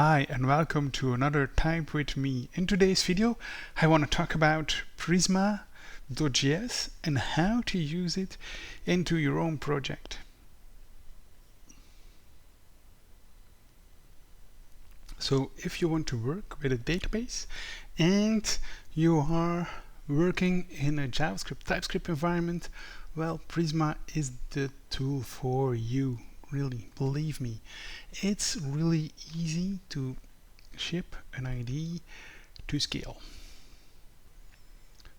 Hi and welcome to another Type With Me. In today's video I want to talk about Prisma.js and how to use it into your own project. So if you want to work with a database and you are working in a JavaScript TypeScript environment, well, Prisma is the tool for you. Really, believe me, it's really easy to ship an ID to scale.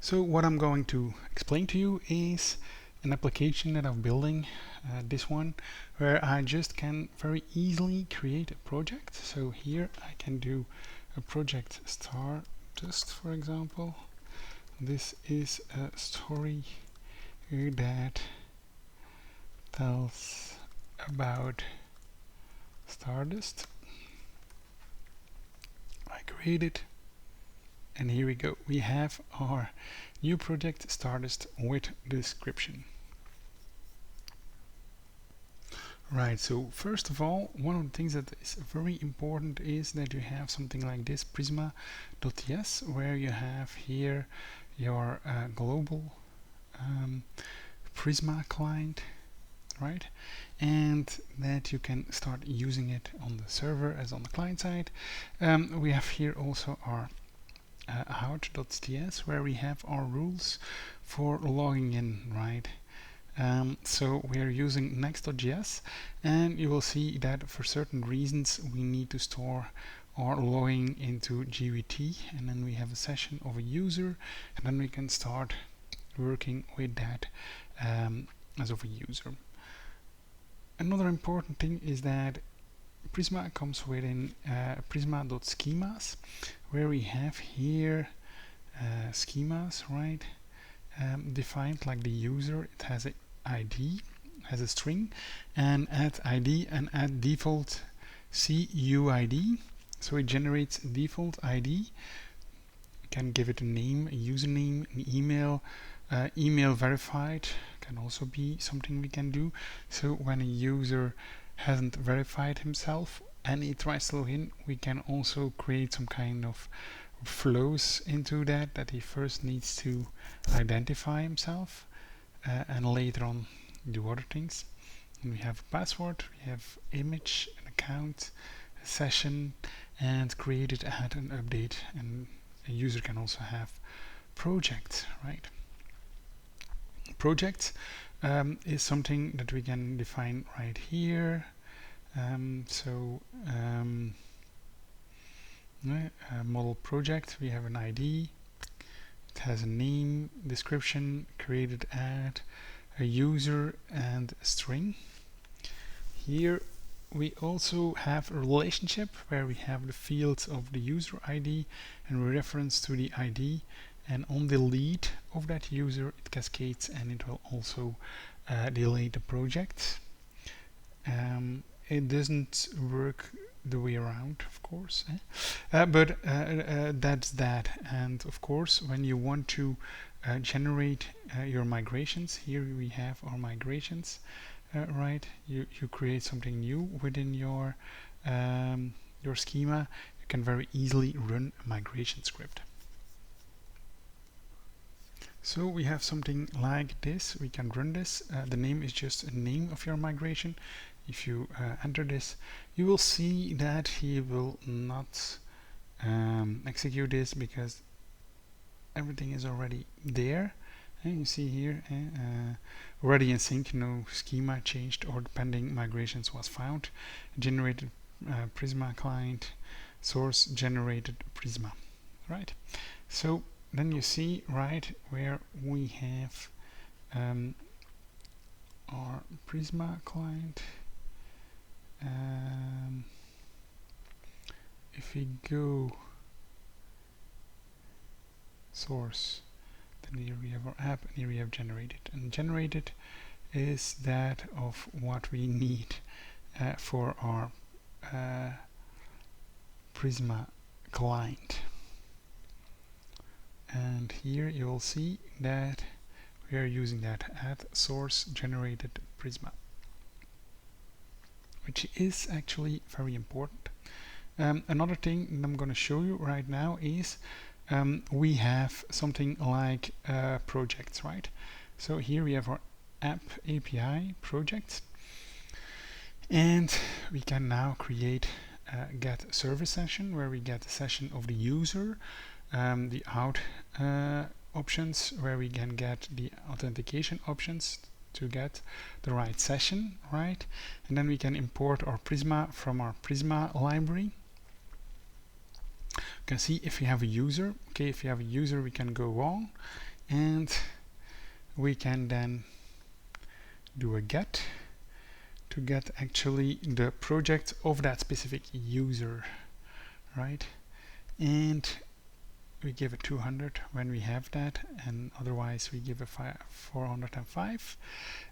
So what I'm going to explain to you is an application that I'm building, this one, where I just can very easily create a project. So here I can do a project Stardust, for example. This is a story that tells about Stardust. I create it, and here we go. We have our new project Stardust with description. Right, so first of all, one of the things that is very important is that you have something like this Prisma.js, where you have here your global Prisma client, right? And that you can start using it on the server as on the client side. We have here also our out.ts, where we have our rules for logging in, right? So we are using next.js, and you will see that for certain reasons we need to store our logging into GWT, and then we have a session of a user, and then we can start working with that as of a user. Another important thing is that Prisma comes within Prisma.schemas, where we have here schemas, right? Defined like the user. It has an ID, has a string, and add ID and add default CUID. So it generates a default ID. You can give it a name, a username, an email. Email verified can also be something we can do. So when a user hasn't verified himself and he tries to log in, we can also create some kind of flows into that he first needs to identify himself and later on do other things. And we have a password, we have image, an account, a session, and create it, add and update, and a user can also have projects, right? Projects is something that we can define right here. Model project, we have an ID, it has a name, description, created ad, a user, and a string. Here we also have a relationship where we have the fields of the user ID and reference to the ID, and on delete of that user it cascades and it will also delete the project. It doesn't work the way around, of course, but that's that. And of course, when you want to generate your migrations, here we have our migrations, right? You create something new within your schema. You can very easily run a migration script. So we have something like this. We can run this. The name is just a name of your migration. If you enter this, you will see that he will not execute this because everything is already there. And you see here, already in sync, no schema changed or pending migrations was found. Generated Prisma client, source generated Prisma, right? So then you see right where we have our Prisma client. If we go source, then here we have our app, and here we have generated. And generated is that of what we need for our Prisma client. And here you will see that we are using that add source generated Prisma, which is actually very important. Another thing I'm going to show you right now is we have something like projects, right? So here we have our app API project, and we can now create a get service session where we get a session of the user, the out options where we can get the authentication options to get the right session, right? And then we can import our Prisma from our Prisma library. You can see if you have a user, okay, if you have a user we can go on and we can then do a get to get actually the project of that specific user, right? And we give it 200 when we have that, and otherwise we give it 405.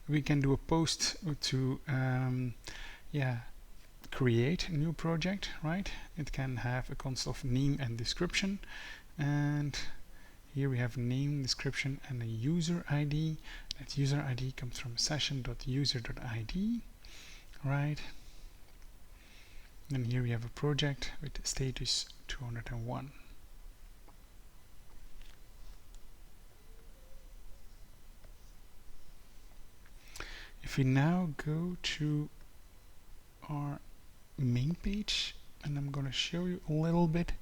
We can do a post to create a new project, right? It can have a const of name and description, and here we have name, description, and a user ID. That user ID comes from session.user.id, right? And here we have a project with status 201. If we now go to our main page, and I'm going to show you a little bit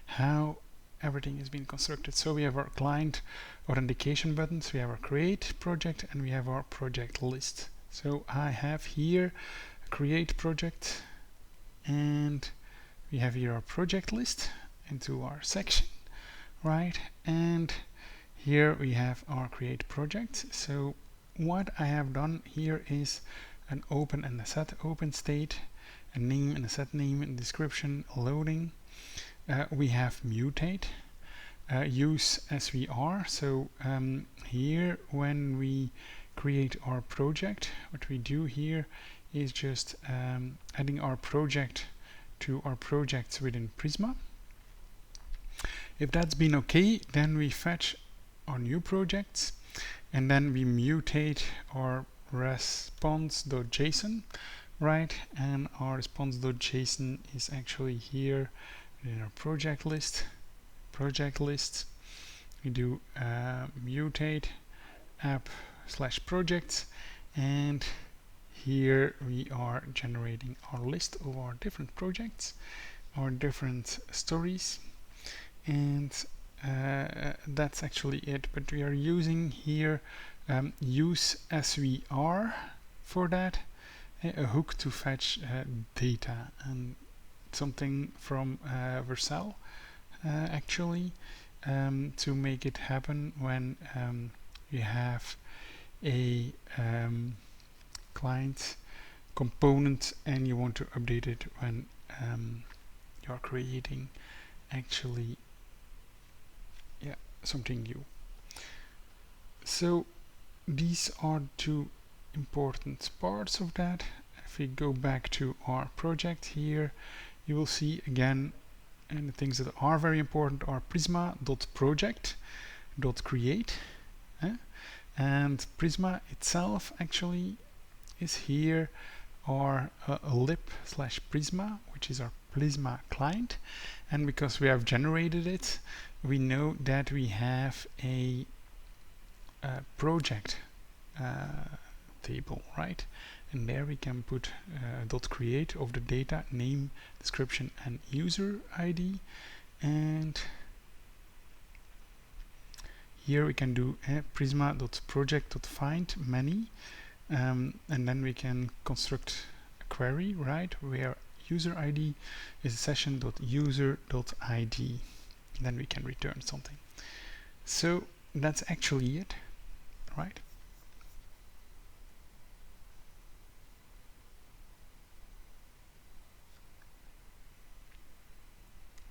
how everything is being constructed. So we have our client authentication buttons, we have our create project, and we have our project list. So I have here a create project, and we have here our project list into our section, right? And here we have our create project. So what I have done here is an open and a set open state, a name and a set name, and description, loading. We have mutate, use as we are. So here when we create our project, what we do here is just adding our project to our projects within Prisma. If that's been okay, then we fetch our new projects, and then we mutate our response.json, right? And our response.json is actually here in our project list. We do mutate app/projects, and here we are generating our list of our different projects, our different stories, and that's actually it. But we are using here use as we are for that, a hook to fetch data, and something from Vercel actually to make it happen when you have a client component and you want to update it when you're creating actually something new. So these are two important parts of that. If we go back to our project here, you will see again, and the things that are very important are prisma.project.create, and Prisma itself actually is here, or lib/prisma, which is our Prisma client. And because we have generated it, we know that we have a project table, right? And there we can put .create of the data, name, description, and user ID. And here we can do prisma.project.find many, and then we can construct a query, right, where user ID is session.user.id. Then we can return something. So that's actually it, right?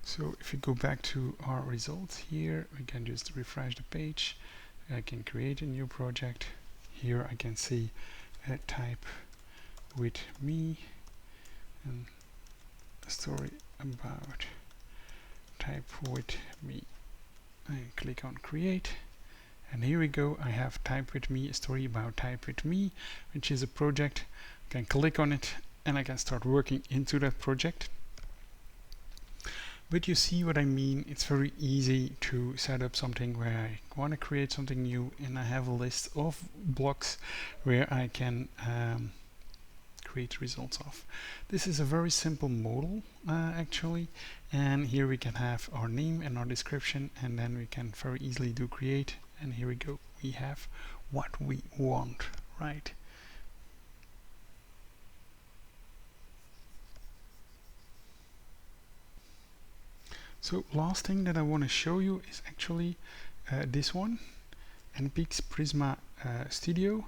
So if you go back to our results here, we can just refresh the page. I can create a new project. Here I can see type with me and a story about type with me. I click on create, and here we go. I have type with me, a story about type with me, which is a project. I can click on it and I can start working into that project. But you see what I mean. It's very easy to set up something where I want to create something new, and I have a list of blocks where I can create results of. This is a very simple modal actually, and here we can have our name and our description, and then we can very easily do create, and here we go, we have what we want, right? So last thing that I want to show you is actually this one, NPX Prisma Studio.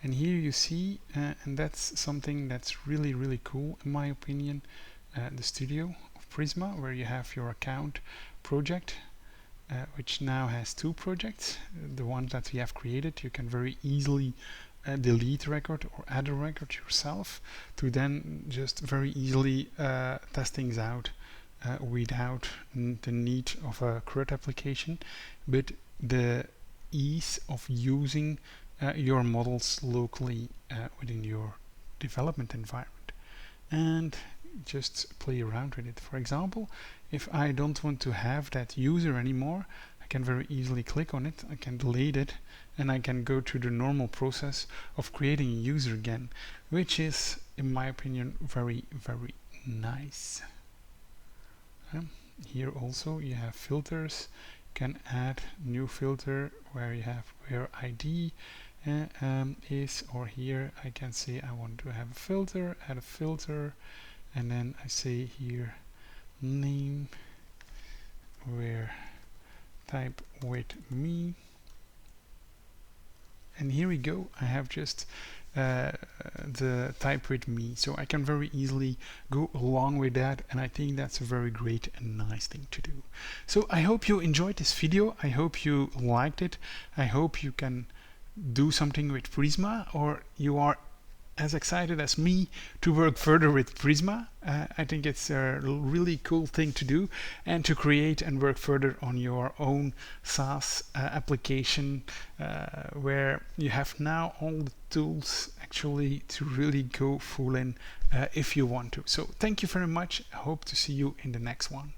And here you see, and that's something that's really cool in my opinion, the studio of Prisma, where you have your account project, which now has two projects. The one that we have created, you can very easily delete a record or add a record yourself to then just very easily test things out without the need of a CRUD application, but the ease of using your models locally within your development environment, and just play around with it. For example, if I don't want to have that user anymore, I can very easily click on it, I can delete it, and I can go through the normal process of creating a user again, which is, in my opinion, very nice. Here also you have filters. You can add new filter where you have where ID is, or here I can say I want to have a filter, add a filter, and then I say here name where type with me, and here we go, I have just the type with me, so I can very easily go along with that, and I think that's a very great and nice thing to do. So I hope you enjoyed this video, I hope you liked it, I hope you can do something with Prisma, or you are as excited as me to work further with Prisma. I think it's a really cool thing to do, and to create and work further on your own SaaS application where you have now all the tools actually to really go full in if you want to. So thank you very much. I hope to see you in the next one.